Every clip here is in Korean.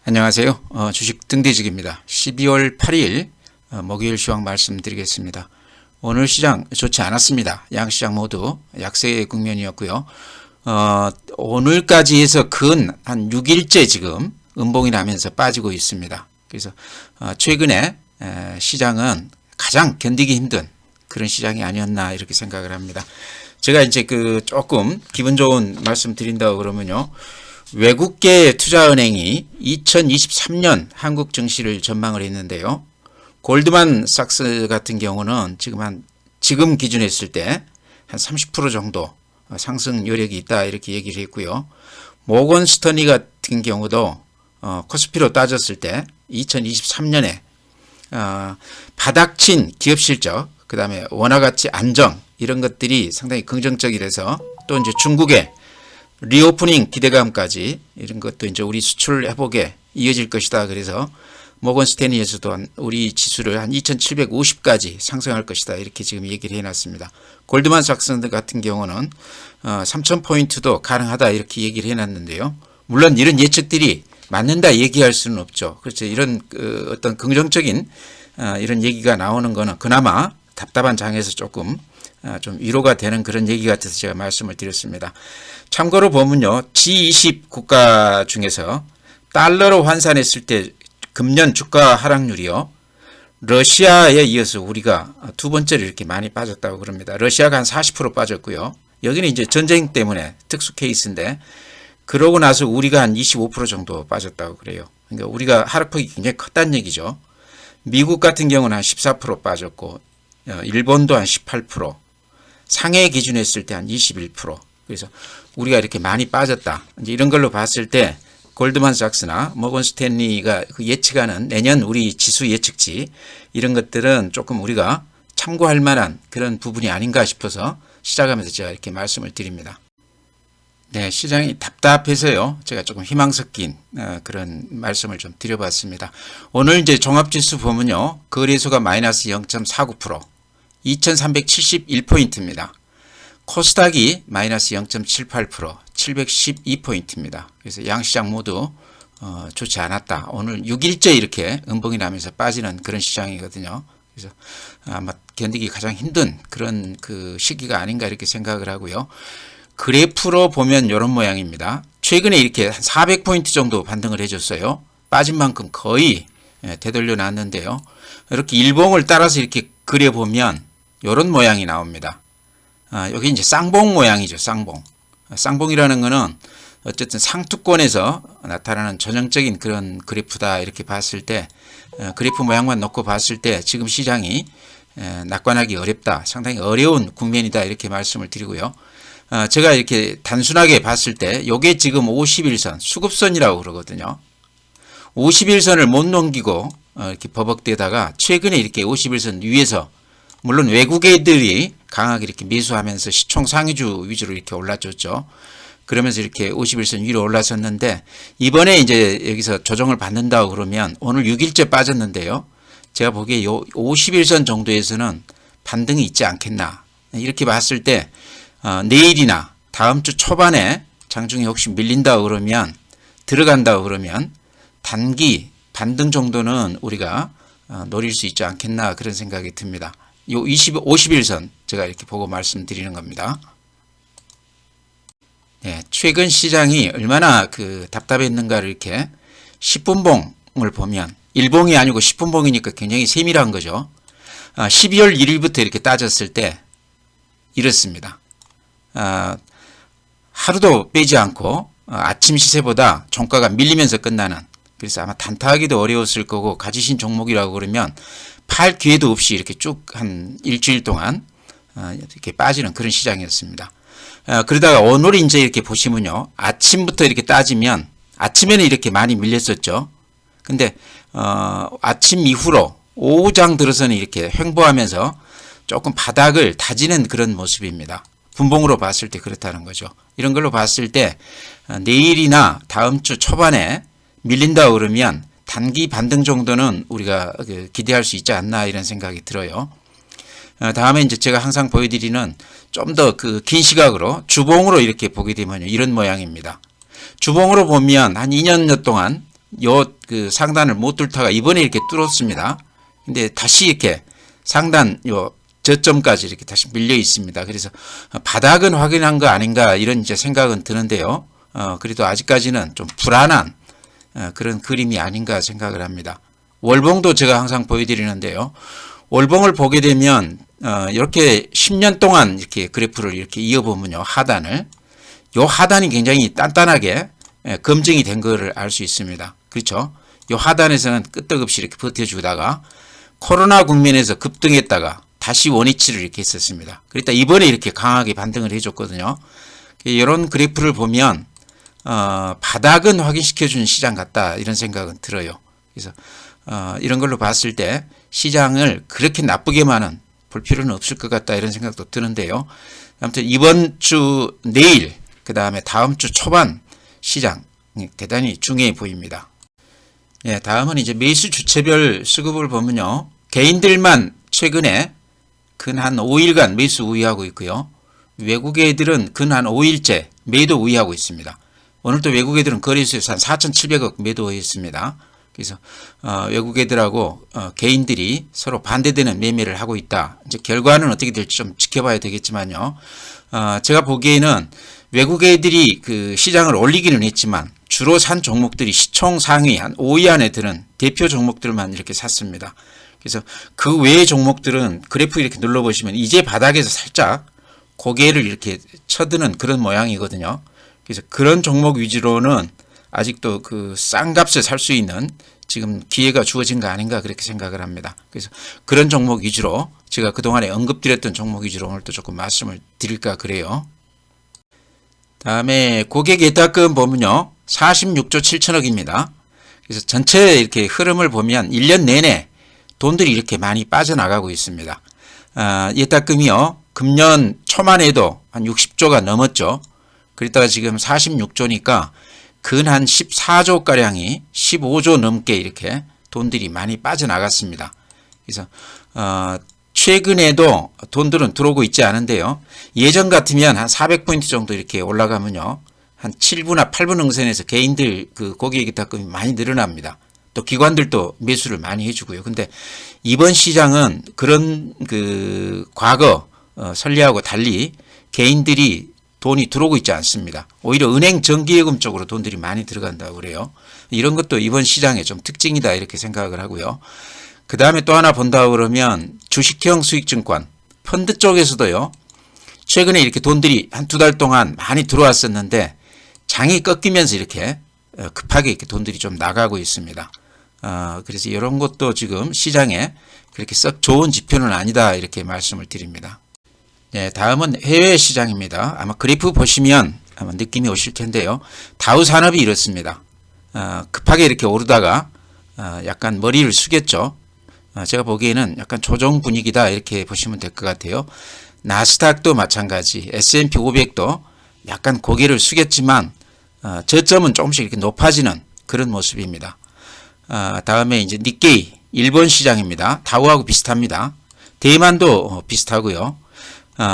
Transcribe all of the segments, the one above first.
안녕하세요. 주식 등대직입니다. 12월 8일 목요일 시황 말씀드리겠습니다. 오늘 시장 좋지 않았습니다. 양시장 모두 약세의 국면이었고요. 오늘까지 해서 근 한 6일째 지금 음봉이 나면서 빠지고 있습니다. 그래서 최근에 시장은 가장 견디기 힘든 그런 시장이 아니었나 이렇게 생각을 합니다. 제가 이제 조금 기분 좋은 말씀 드린다고 그러면요. 외국계 투자은행이 2023년 한국 증시를 전망을 했는데요. 골드만삭스 같은 경우는 지금 기준에 했을 때 한 30% 정도 상승 여력이 있다 이렇게 얘기를 했고요. 모건 스터니 같은 경우도 코스피로 따졌을 때 2023년에 바닥친 기업 실적, 그 다음에 원화 가치 안정 이런 것들이 상당히 긍정적이라서 또 이제 중국의 리오프닝 기대감까지 이런 것도 이제 우리 수출 회복에 이어질 것이다. 그래서 모건 스탠리에서도 우리 지수를 한 2750까지 상승할 것이다. 이렇게 지금 얘기를 해놨습니다. 골드만삭스 같은 경우는 3000포인트도 가능하다. 이렇게 얘기를 해놨는데요. 물론 이런 예측들이 맞는다 얘기할 수는 없죠. 그렇죠. 이런 어떤 긍정적인 이런 얘기가 나오는 거는 그나마 답답한 장에서 조금 좀 위로가 되는 그런 얘기 같아서 제가 말씀을 드렸습니다. 참고로 보면요. G20 국가 중에서 달러로 환산했을 때 금년 주가 하락률이요. 러시아에 이어서 우리가 두 번째로 이렇게 많이 빠졌다고 그럽니다. 러시아가 한 40% 빠졌고요. 여기는 이제 전쟁 때문에 특수 케이스인데 그러고 나서 우리가 한 25% 정도 빠졌다고 그래요. 그러니까 우리가 하락폭이 굉장히 컸다는 얘기죠. 미국 같은 경우는 한 14% 빠졌고 일본도 한 18%, 상해 기준에 했을 때 한 21%. 그래서 우리가 이렇게 많이 빠졌다. 이제 이런 걸로 봤을 때 골드만삭스나 모건 스탠리가 예측하는 내년 우리 지수 예측치 이런 것들은 조금 우리가 참고할 만한 그런 부분이 아닌가 싶어서 시작하면서 제가 이렇게 말씀을 드립니다. 네, 시장이 답답해서요. 제가 조금 희망 섞인 그런 말씀을 좀 드려봤습니다. 오늘 이제 종합지수 보면요. 거래소가 마이너스 0.49%, 2371포인트입니다. 코스닥이 마이너스 0.78%, 712포인트입니다. 그래서 양시장 모두 좋지 않았다. 오늘 6일째 이렇게 음봉이 나면서 빠지는 그런 시장이거든요. 그래서 아마 견디기 가장 힘든 그런 시기가 아닌가 이렇게 생각을 하고요. 그래프로 보면 이런 모양입니다. 최근에 이렇게 한 400포인트 정도 반등을 해줬어요. 빠진 만큼 거의 되돌려 놨는데요. 이렇게 일봉을 따라서 이렇게 그려보면 이런 모양이 나옵니다. 여기 이제 쌍봉 모양이죠. 쌍봉. 쌍봉이라는 거는 어쨌든 상투권에서 나타나는 전형적인 그런 그래프다 이렇게 봤을 때 그래프 모양만 놓고 봤을 때 지금 시장이 낙관하기 어렵다. 상당히 어려운 국면이다 이렇게 말씀을 드리고요. 제가 이렇게 단순하게 봤을 때 이게 지금 51선 수급선이라고 그러거든요. 51선을 못 넘기고 이렇게 버벅대다가 최근에 이렇게 51선 위에서 물론 외국 애들이 강하게 이렇게 매수하면서 시총 상위주 위주로 이렇게 올라줬죠. 그러면서 이렇게 51선 위로 올라섰는데 이번에 이제 여기서 조정을 받는다고 그러면 오늘 6일째 빠졌는데요. 제가 보기에 요 51선 정도에서는 반등이 있지 않겠나. 이렇게 봤을 때 내일이나 다음 주 초반에 장중에 혹시 밀린다고 그러면 들어간다고 그러면 단기 반등 정도는 우리가 노릴 수 있지 않겠나 그런 생각이 듭니다. 요 51선 제가 이렇게 보고 말씀드리는 겁니다. 네, 최근 시장이 얼마나 답답했는가를 이렇게 10분봉을 보면 1봉이 아니고 10분봉이니까 굉장히 세밀한 거죠. 12월 1일부터 이렇게 따졌을 때 이렇습니다. 하루도 빼지 않고 아침 시세보다 종가가 밀리면서 끝나는, 그래서 아마 단타하기도 어려웠을 거고 가지신 종목이라고 그러면 팔 기회도 없이 이렇게 쭉 한 일주일 동안 이렇게 빠지는 그런 시장이었습니다. 그러다가 오늘 이제 이렇게 보시면요. 아침부터 이렇게 따지면 아침에는 이렇게 많이 밀렸었죠. 근데 아침 이후로 오후장 들어서는 이렇게 횡보하면서 조금 바닥을 다지는 그런 모습입니다. 분봉으로 봤을 때 그렇다는 거죠. 이런 걸로 봤을 때 내일이나 다음 주 초반에 밀린다 그러면 단기 반등 정도는 우리가 기대할 수 있지 않나 이런 생각이 들어요. 다음에 이제 제가 항상 보여드리는 좀 더 긴 시각으로 주봉으로 이렇게 보게 되면 이런 모양입니다. 주봉으로 보면 한 2년여 동안 요 그 상단을 못 뚫다가 이번에 이렇게 뚫었습니다. 근데 다시 이렇게 상단 요 저점까지 이렇게 다시 밀려 있습니다. 그래서 바닥은 확인한 거 아닌가 이런 이제 생각은 드는데요. 그래도 아직까지는 좀 불안한 그런 그림이 아닌가 생각을 합니다. 월봉도 제가 항상 보여드리는데요. 월봉을 보게 되면 이렇게 10년 동안 이렇게 그래프를 이렇게 이어보면요, 하단을 요 하단이 굉장히 단단하게 검증이 된 거를 알 수 있습니다. 그렇죠? 요 하단에서는 끄떡없이 이렇게 버텨주다가 코로나 국면에서 급등했다가 다시 원위치를 이렇게 했었습니다. 그러니까 이번에 이렇게 강하게 반등을 해줬거든요. 이런 그래프를 보면 바닥은 확인시켜주는 시장 같다 이런 생각은 들어요. 그래서 이런 걸로 봤을 때 시장을 그렇게 나쁘게만은 볼 필요는 없을 것 같다 이런 생각도 드는데요. 아무튼 이번 주 내일 그 다음에 다음 주 초반 시장 대단히 중요해 보입니다. 네, 다음은 이제 매수 주체별 수급을 보면요. 개인들만 최근에 근 한 5일간 매수 우위하고 있고요. 외국 애들은 근 한 5일째 매도 우위하고 있습니다. 오늘도 외국 애들은 거래소에서 한 4,700억 매도했습니다. 그래서 외국 애들하고 개인들이 서로 반대되는 매매를 하고 있다. 이제 결과는 어떻게 될지 좀 지켜봐야 되겠지만요. 제가 보기에는 외국 애들이 그 시장을 올리기는 했지만 주로 산 종목들이 시총 상위 한 5위 안에 드는 대표 종목들만 이렇게 샀습니다. 그래서 그 외의 종목들은 그래프 이렇게 눌러보시면 이제 바닥에서 살짝 고개를 이렇게 쳐드는 그런 모양이거든요. 그래서 그런 종목 위주로는 아직도 그 싼 값에 살 수 있는 지금 기회가 주어진 거 아닌가 그렇게 생각을 합니다. 그래서 그런 종목 위주로 제가 그동안에 언급드렸던 종목 위주로 오늘 또 조금 말씀을 드릴까 그래요. 다음에 고객 예탁금 보면요. 46조 7천억입니다. 그래서 전체 이렇게 흐름을 보면 1년 내내 돈들이 이렇게 많이 빠져나가고 있습니다. 예탁금이요. 금년 초만 해도 한 60조가 넘었죠. 그러다가 지금 46조니까 근 한 14조가량이 15조 넘게 이렇게 돈들이 많이 빠져나갔습니다. 그래서 최근에도 돈들은 들어오고 있지 않은데요. 예전 같으면 한 400포인트 정도 이렇게 올라가면요. 한 7분나 8분 응선에서 개인들 그 고객 예탁금이 많이 늘어납니다. 또 기관들도 매수를 많이 해주고요. 근데 이번 시장은 그런 그 과거 선례하고 달리 개인들이 돈이 들어오고 있지 않습니다. 오히려 은행 정기예금 쪽으로 돈들이 많이 들어간다고 그래요. 이런 것도 이번 시장의 좀 특징이다 이렇게 생각을 하고요. 그 다음에 또 하나 본다고 그러면 주식형 수익증권 펀드 쪽에서도요. 최근에 이렇게 돈들이 한 두 달 동안 많이 들어왔었는데 장이 꺾이면서 이렇게 급하게 이렇게 돈들이 좀 나가고 있습니다. 그래서 이런 것도 지금 시장에 그렇게 썩 좋은 지표는 아니다 이렇게 말씀을 드립니다. 네, 다음은 해외 시장입니다. 아마 그래프 보시면 아마 느낌이 오실 텐데요. 다우 산업이 이렇습니다. 급하게 이렇게 오르다가 약간 머리를 숙였죠. 제가 보기에는 약간 조정 분위기다 이렇게 보시면 될 것 같아요. 나스닥도 마찬가지, S&P 500도 약간 고개를 숙였지만 저점은 조금씩 이렇게 높아지는 그런 모습입니다. 다음에 이제 니케이 일본 시장입니다. 다우하고 비슷합니다. 대만도 비슷하고요.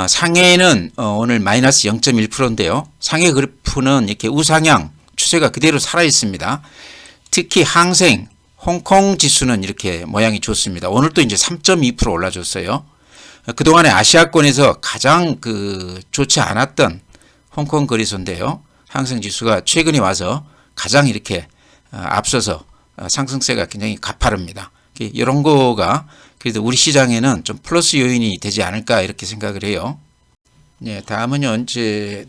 상해는 오늘 마이너스 0.1%인데요. 상해 그래프는 이렇게 우상향 추세가 그대로 살아 있습니다. 특히 항생, 홍콩 지수는 이렇게 모양이 좋습니다. 오늘도 이제 3.2% 올라줬어요. 그동안에 아시아권에서 가장 좋지 않았던 홍콩 거래소인데요. 항생 지수가 최근에 와서 가장 이렇게 앞서서 상승세가 굉장히 가파릅니다. 이런 거가 그래도 우리 시장에는 좀 플러스 요인이 되지 않을까 이렇게 생각을 해요. 네, 다음은요 이제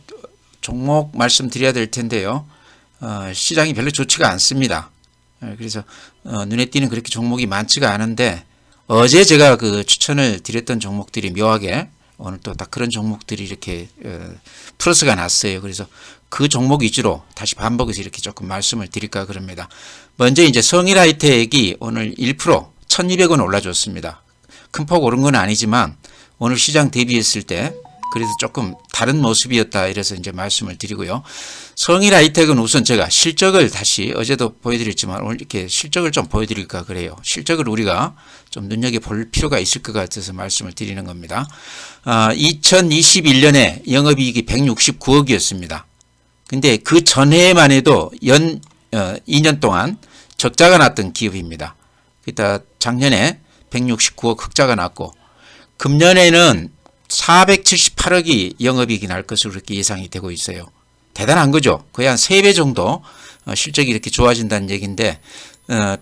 종목 말씀드려야 될 텐데요. 시장이 별로 좋지가 않습니다. 그래서 눈에 띄는 그렇게 종목이 많지가 않은데 어제 제가 그 추천을 드렸던 종목들이 묘하게 오늘 또 딱 그런 종목들이 이렇게 플러스가 났어요. 그래서 그 종목 위주로 다시 반복해서 이렇게 조금 말씀을 드릴까 그럽니다. 먼저 이제 성일하이텍이 오늘 1% 1,200원 올라줬습니다. 큰 폭 오른 건 아니지만 오늘 시장 대비했을 때 그래도 조금 다른 모습이었다 이래서 이제 말씀을 드리고요. 성일하이텍은 우선 제가 실적을 다시 어제도 보여드렸지만 오늘 이렇게 실적을 좀 보여드릴까 그래요. 실적을 우리가 좀 눈여겨볼 필요가 있을 것 같아서 말씀을 드리는 겁니다. 2021년에 영업이익이 169억이었습니다. 근데 그 전해만 해도 2년 동안 적자가 났던 기업입니다. 그러니까 작년에 169억 흑자가 났고 금년에는 478억이 영업이익이 날 것으로 그렇게 예상이 되고 있어요. 대단한 거죠. 거의 한 3배 정도 실적이 이렇게 좋아진다는 얘기인데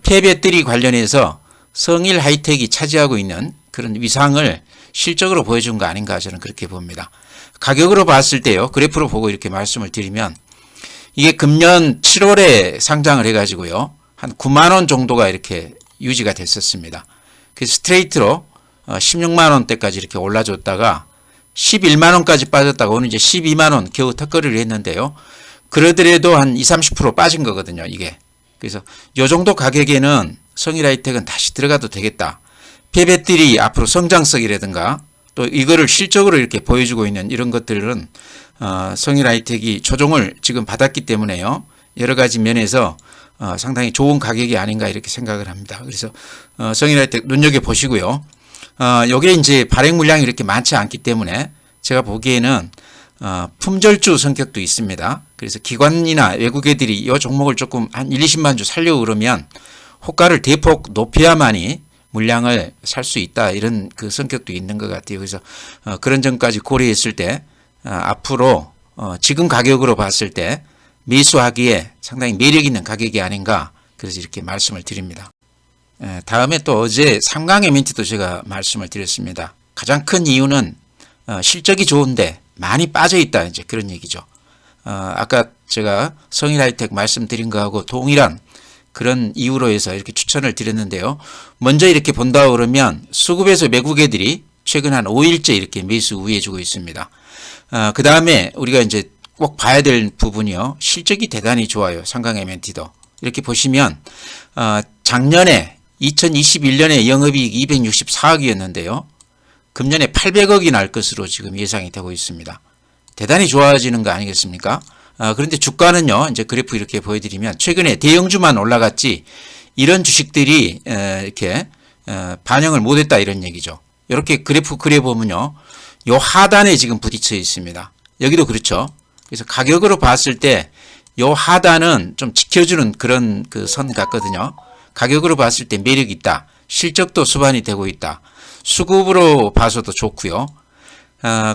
폐배터리 관련해서 성일 하이텍이 차지하고 있는 그런 위상을 실적으로 보여준 거 아닌가 저는 그렇게 봅니다. 가격으로 봤을 때요. 그래프로 보고 이렇게 말씀을 드리면 이게 금년 7월에 상장을 해가지고요. 한 9만 원 정도가 이렇게 유지가 됐었습니다. 그래서 스트레이트로 16만 원대까지 이렇게 올라줬다가 11만 원까지 빠졌다가 오늘 이제 12만 원 겨우 턱걸이를 했는데요. 그러더라도 한 20, 30% 빠진 거거든요. 이게. 그래서 이 정도 가격에는 성일 하이텍은 다시 들어가도 되겠다. 폐배터리 앞으로 성장성이라든가 또 이거를 실적으로 이렇게 보여주고 있는 이런 것들은 성일 하이텍이 조정을 지금 받았기 때문에요. 여러 가지 면에서 상당히 좋은 가격이 아닌가 이렇게 생각을 합니다. 그래서 성일 하이텍 눈여겨보시고요. 요게 이제 발행 물량이 이렇게 많지 않기 때문에 제가 보기에는 품절주 성격도 있습니다. 그래서 기관이나 외국 애들이 이 종목을 조금 한 1, 20만 주 살려고 그러면 호가를 대폭 높여야만이 물량을 살 수 있다 이런 그 성격도 있는 것 같아요. 그래서 그런 점까지 고려했을 때 앞으로 지금 가격으로 봤을 때 매수하기에 상당히 매력 있는 가격이 아닌가 그래서 이렇게 말씀을 드립니다. 다음에 또 어제 삼강MNT도 제가 말씀을 드렸습니다. 가장 큰 이유는 실적이 좋은데 많이 빠져 있다 이제 그런 얘기죠. 아까 제가 성일 하이텍 말씀드린 거하고 동일한 그런 이유로 해서 이렇게 추천을 드렸는데요. 먼저 이렇게 본다 그러면 수급에서 외국애들이 최근 한 5일째 이렇게 매수 우회해주고 있습니다. 그 다음에 우리가 이제 꼭 봐야 될 부분이요. 실적이 대단히 좋아요. 삼강MNT도. 이렇게 보시면 작년에 2021년에 영업이익 264억이었는데요. 금년에 800억이 날 것으로 지금 예상이 되고 있습니다. 대단히 좋아지는 거 아니겠습니까? 그런데 주가는요, 이제 그래프 이렇게 보여드리면 최근에 대형주만 올라갔지 이런 주식들이 이렇게 반영을 못했다 이런 얘기죠. 이렇게 그래프 그려보면요, 요 하단에 지금 부딪혀 있습니다. 여기도 그렇죠. 그래서 가격으로 봤을 때 요 하단은 좀 지켜주는 그런 그 선 같거든요. 가격으로 봤을 때 매력이 있다. 실적도 수반이 되고 있다. 수급으로 봐서도 좋고요.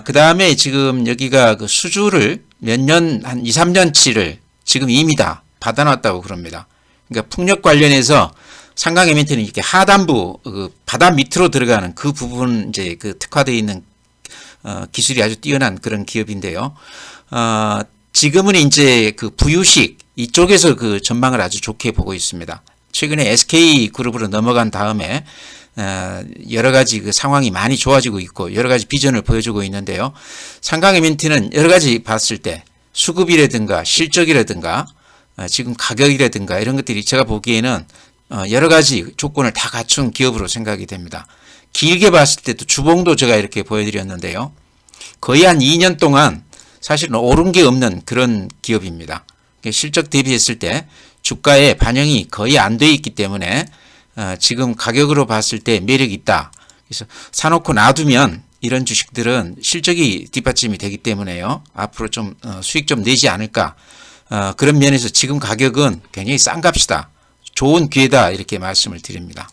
그 다음에 지금 여기가 그 수주를 몇 년, 한 2, 3년치를 지금 이미 다 받아놨다고 그럽니다. 그러니까 풍력 관련해서 삼강MNT는 이렇게 하단부, 그 바다 밑으로 들어가는 그 부분 이제 그 특화되어 있는 기술이 아주 뛰어난 그런 기업인데요. 지금은 이제 그 부유식 이쪽에서 그 전망을 아주 좋게 보고 있습니다. 최근에 SK그룹으로 넘어간 다음에 여러 가지 그 상황이 많이 좋아지고 있고 여러 가지 비전을 보여주고 있는데요. 삼강MNT는 여러 가지 봤을 때 수급이라든가 실적이라든가 지금 가격이라든가 이런 것들이 제가 보기에는 여러 가지 조건을 다 갖춘 기업으로 생각이 됩니다. 길게 봤을 때도 주봉도 제가 이렇게 보여드렸는데요. 거의 한 2년 동안 사실은 오른 게 없는 그런 기업입니다. 실적 대비했을 때 주가에 반영이 거의 안 돼 있기 때문에 지금 가격으로 봤을 때 매력이 있다. 그래서 사놓고 놔두면 이런 주식들은 실적이 뒷받침이 되기 때문에요. 앞으로 좀 수익 좀 내지 않을까. 그런 면에서 지금 가격은 굉장히 싼 값이다. 좋은 기회다 이렇게 말씀을 드립니다.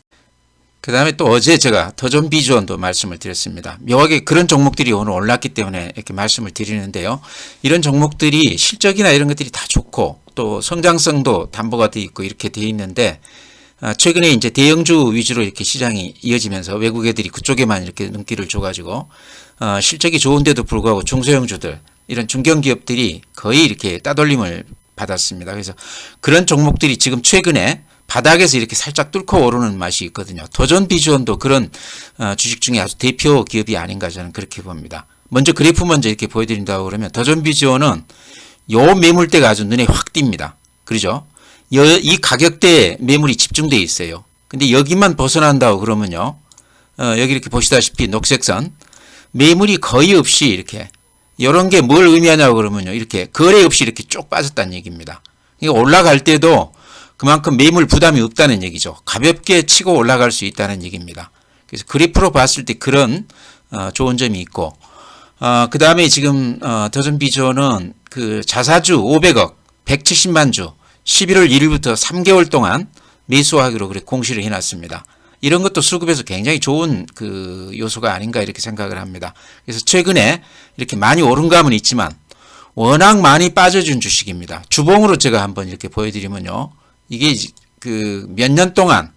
그 다음에 또 어제 제가 더존 비주원도 말씀을 드렸습니다. 묘하게 그런 종목들이 오늘 올랐기 때문에 이렇게 말씀을 드리는데요. 이런 종목들이 실적이나 이런 것들이 다 좋고 또 성장성도 담보가 되어 있고 이렇게 되어 있는데 최근에 이제 대형주 위주로 이렇게 시장이 이어지면서 외국 애들이 그쪽에만 이렇게 눈길을 줘가지고 실적이 좋은데도 불구하고 중소형주들 이런 중견기업들이 거의 이렇게 따돌림을 받았습니다. 그래서 그런 종목들이 지금 최근에 바닥에서 이렇게 살짝 뚫고 오르는 맛이 있거든요. 더존 비주원도 그런 주식 중에 아주 대표 기업이 아닌가 저는 그렇게 봅니다. 먼저 그래프 먼저 이렇게 보여드린다고 그러면 더존 비주원은 요 매물대가 아주 눈에 확 띕니다. 그러죠? 이 가격대에 매물이 집중되어 있어요. 근데 여기만 벗어난다고 그러면요. 여기 이렇게 보시다시피 녹색선 매물이 거의 없이 이렇게 이런 게 뭘 의미하냐고 그러면요. 이렇게 거래 없이 이렇게 쭉 빠졌다는 얘기입니다. 그러니까 올라갈 때도 그만큼 매물 부담이 없다는 얘기죠. 가볍게 치고 올라갈 수 있다는 얘기입니다. 그래서 그래프로 봤을 때 그런 좋은 점이 있고 그 다음에 지금 더존 비주원은 그 자사주 500억 170만 주 11월 1일부터 3개월 동안 매수하기로 그렇게 공시를 해놨습니다. 이런 것도 수급에서 굉장히 좋은 그 요소가 아닌가 이렇게 생각을 합니다. 그래서 최근에 이렇게 많이 오른 감은 있지만 워낙 많이 빠져준 주식입니다. 주봉으로 제가 한번 이렇게 보여드리면요. 이게 그 몇 년 동안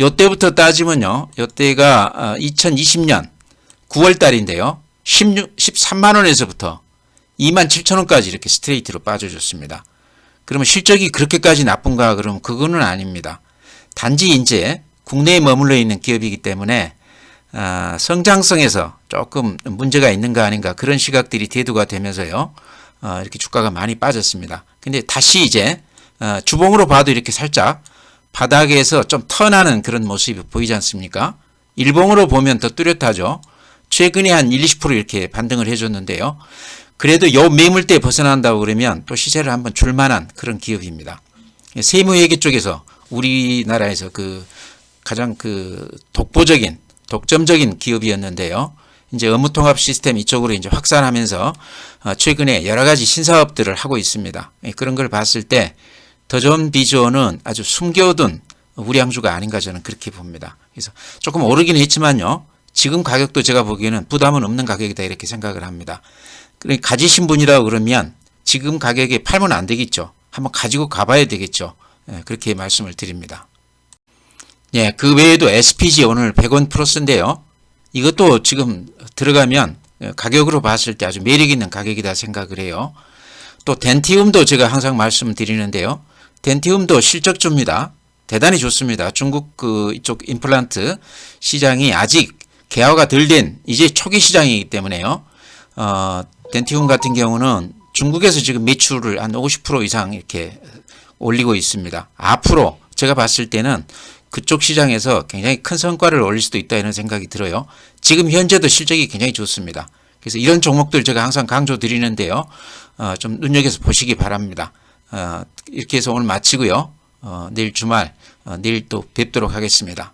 요때부터 따지면요. 요때가 2020년 9월 달인데요. 13만 원에서부터 27,000원까지 이렇게 스트레이트로 빠져줬습니다. 그러면 실적이 그렇게까지 나쁜가? 그러면 그거는 아닙니다. 단지 이제 국내에 머물러 있는 기업이기 때문에 성장성에서 조금 문제가 있는가 아닌가 그런 시각들이 대두가 되면서요. 이렇게 주가가 많이 빠졌습니다. 근데 다시 이제 주봉으로 봐도 이렇게 살짝 바닥에서 좀 턴하는 그런 모습이 보이지 않습니까? 일봉으로 보면 더 뚜렷하죠. 최근에 한 20% 이렇게 반등을 해줬는데요. 그래도 요 매물대 벗어난다고 그러면 또 시세를 한번 줄만한 그런 기업입니다. 세무회계 쪽에서 우리나라에서 그 가장 그 독점적인 기업이었는데요. 이제 업무통합 시스템 이쪽으로 이제 확산하면서 최근에 여러 가지 신사업들을 하고 있습니다. 그런 걸 봤을 때 더 좋은 비전은 아주 숨겨둔 우량주가 아닌가 저는 그렇게 봅니다. 그래서 조금 오르긴 했지만요. 지금 가격도 제가 보기에는 부담은 없는 가격이다 이렇게 생각을 합니다. 그러니까 가지신 분이라고 그러면 지금 가격에 팔면 안 되겠죠. 한번 가지고 가봐야 되겠죠. 그렇게 말씀을 드립니다. 예, 그 외에도 SPG 오늘 100원 플러스인데요. 이것도 지금 들어가면 가격으로 봤을 때 아주 매력 있는 가격이다 생각을 해요. 또 덴티움도 제가 항상 말씀드리는데요. 덴티움도 실적주입니다. 대단히 좋습니다. 중국 그 이쪽 임플란트 시장이 아직 개화가 덜 된 이제 초기 시장이기 때문에요. 덴티움 같은 경우는 중국에서 지금 매출을 한 50% 이상 이렇게 올리고 있습니다. 앞으로 제가 봤을 때는 그쪽 시장에서 굉장히 큰 성과를 올릴 수도 있다 이런 생각이 들어요. 지금 현재도 실적이 굉장히 좋습니다. 그래서 이런 종목들 제가 항상 강조드리는데요. 좀 눈여겨서 보시기 바랍니다. 이렇게 해서 오늘 마치고요. 내일 주말 내일 또 뵙도록 하겠습니다.